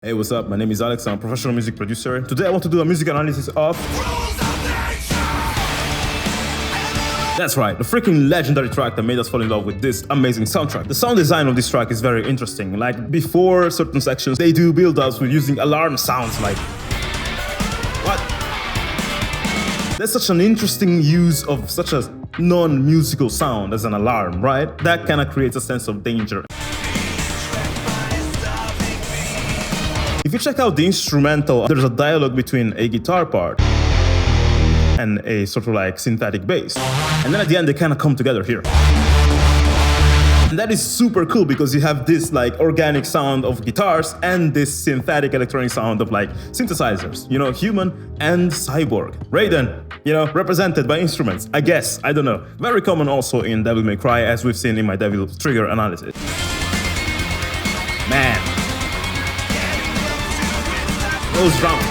Hey, what's up? My name is Alex. I'm a professional music producer. Today I want to do a music analysis of... That's right, the freaking legendary track that made us fall in love with this amazing soundtrack. The sound design of this track is very interesting. Like, before certain sections, they do build-ups with using alarm sounds like... What? That's such an interesting use of such a non-musical sound as an alarm, right? That kind of creates a sense of danger. If you check out the instrumental, there's a dialogue between a guitar part and a sort of like synthetic bass. And then at the end, they kind of come together here. And that is super cool because you have this like organic sound of guitars and this synthetic electronic sound of like synthesizers, you know, human and cyborg. Raiden, you know, represented by instruments, I guess, I don't know. Very common also in Devil May Cry, as we've seen in my Devil Trigger analysis. Man. Those drums.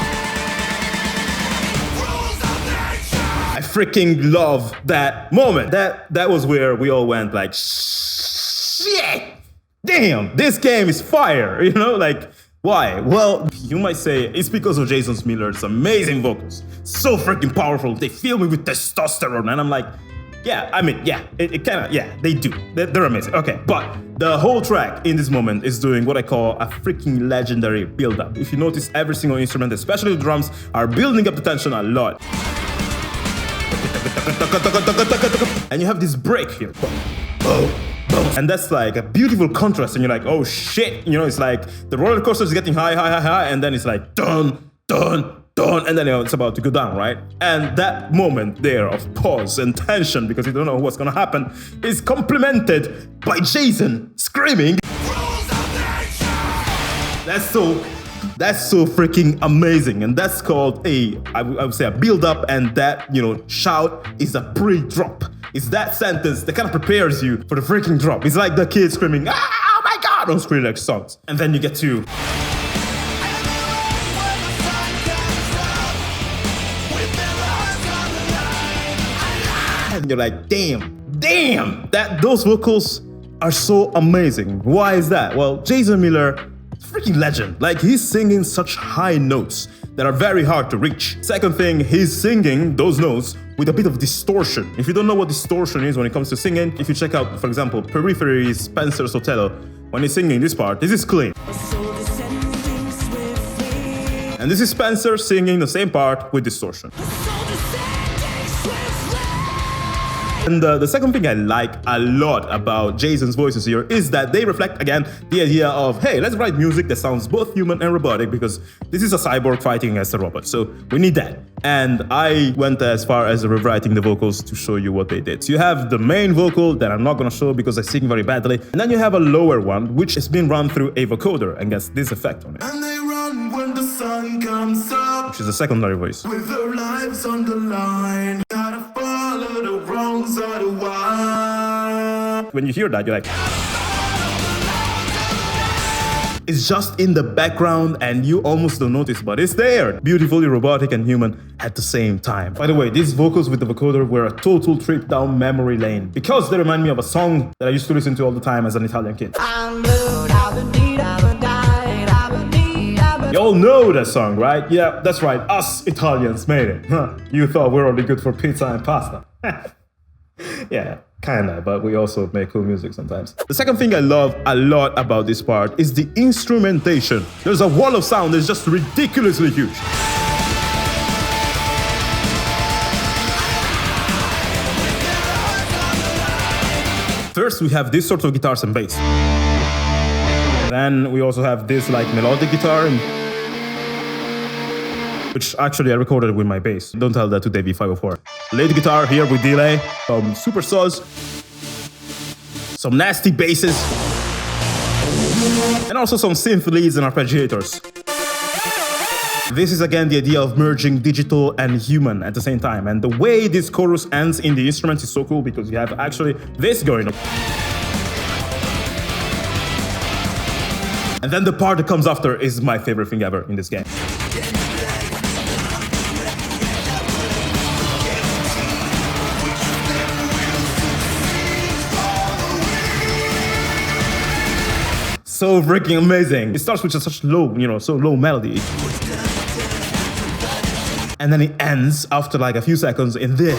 I freaking love that moment. That was where we all went like, shit, damn, this game is fire, you know, like, why? Well, you might say it's because of Jason Miller's amazing vocals. So freaking powerful. They fill me with testosterone, and I'm like, yeah, I mean, yeah, it kind of, yeah, they do. They're amazing. Okay, but the whole track in this moment is doing what I call a freaking legendary build-up. If you notice, every single instrument, especially the drums, are building up the tension a lot. And you have this break here. And that's like a beautiful contrast, and you're like, oh shit, you know, it's like the roller coaster is getting high, and then it's like dun, dun, dun, and then you know, it's about to go down, right? And that moment there of pause and tension, because you don't know what's gonna happen, is complemented by Jason screaming. That's so freaking amazing, and that's called I would say a build-up, and that, you know, shout is a pre-drop. It's that sentence that kind of prepares you for the freaking drop. It's like the kid screaming, ah, oh my god, on Skrillex songs. And then you get to... And you're like, damn, those vocals are so amazing. Why is that? Well, Jason Miller, freaking legend. Like, he's singing such high notes that are very hard to reach. Second thing, he's singing those notes with a bit of distortion. If you don't know what distortion is when it comes to singing, if you check out, for example, Periphery, Spencer Sotelo, when he's singing this part, this is clean. And this is Spencer singing the same part with distortion. And the second thing I like a lot about Jason's voices here is that they reflect, again, the idea of, hey, let's write music that sounds both human and robotic, because this is a cyborg fighting against a robot, so we need that. And I went as far as rewriting the vocals to show you what they did. So you have the main vocal that I'm not gonna show because I sing very badly, and then you have a lower one, which has been run through a vocoder and gets this effect on it. And they run when the sun comes up, which is a secondary voice. With their lives on the line, gotta follow the wrong side of why. When you hear that, you're like... It's just in the background and you almost don't notice, but it's there. Beautifully robotic and human at the same time. By the way, these vocals with the vocoder were a total trip down memory lane because they remind me of a song that I used to listen to all the time as an Italian kid. You all know that song, right? Yeah, that's right. Us Italians made it. Huh. You thought we're only good for pizza and pasta. Yeah, kinda, but we also make cool music sometimes. The second thing I love a lot about this part is the instrumentation. There's a wall of sound that's just ridiculously huge. First, we have this sort of guitars and bass. Then we also have this like melodic guitar, which actually I recorded with my bass. Don't tell that to Davey 504. Lead guitar here with delay, some super saws, some nasty basses, and also some synth leads and arpeggiators. This is again the idea of merging digital and human at the same time. And the way this chorus ends in the instruments is so cool because you have actually this going on. And then the part that comes after is my favorite thing ever in this game. so freaking amazing. It starts with just such low, so low melody. And then it ends after like a few seconds in this.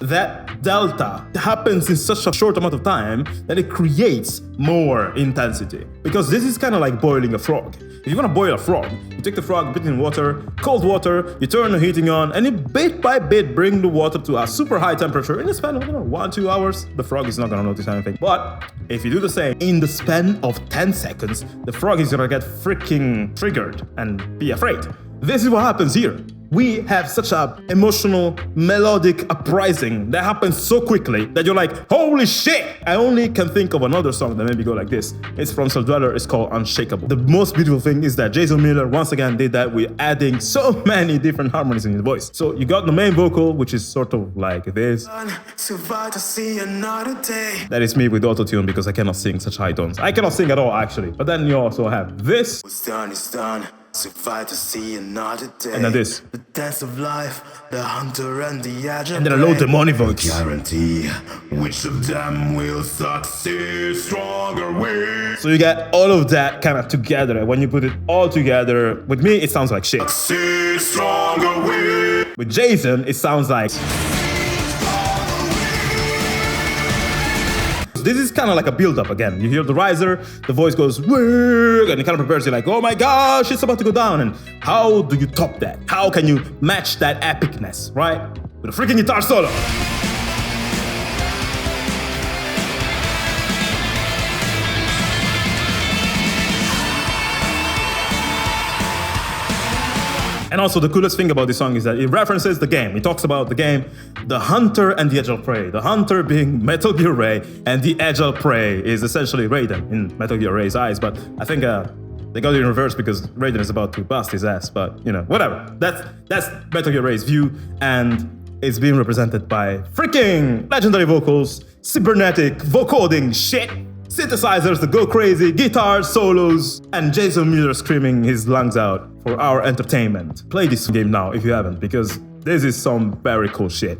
That delta happens in such a short amount of time that it creates more intensity. Because this is kind of like boiling a frog. If you want to boil a frog, you take the frog, put it in water, cold water, you turn the heating on, and you bit by bit bring the water to a super high temperature. In the span of 1-2 hours, the frog is not going to notice anything. But if you do the same, in the span of 10 seconds, the frog is going to get freaking triggered and be afraid. This is what happens here. We have such a emotional, melodic uprising that happens so quickly that you're like, holy shit! I only can think of another song that maybe go like this. It's from Celldweller, it's called Unshakeable. The most beautiful thing is that Jason Miller once again did that with adding so many different harmonies in his voice. So you got the main vocal, which is sort of like this. That is me with auto-tune because I cannot sing such high tones. I cannot sing at all actually. But then you also have this. What's done is done. Survive to see another day. And then this. The dance of life, the hunter and the agile. And then a low demonic voice. Guarantee which of them will succeed stronger with. So you get all of that kind of together. When you put it all together, with me it sounds like shit. Succeed stronger with. With Jason, it sounds like. This is kind of like a build-up again. You hear the riser, the voice goes, and it kind of prepares you like, oh my gosh, it's about to go down. And how do you top that? How can you match that epicness, right? With a freaking guitar solo. And also the coolest thing about this song is that it references the game. It talks about the game, the hunter and the agile prey. The hunter being Metal Gear Ray, and the agile prey is essentially Raiden in Metal Gear Ray's eyes. But I think they got it in reverse because Raiden is about to bust his ass. But whatever. That's Metal Gear Ray's view, and it's being represented by freaking legendary vocals, cybernetic vocoding shit, synthesizers that go crazy, guitars, solos, and Jason Miller screaming his lungs out for our entertainment. Play this game now if you haven't, because this is some very cool shit.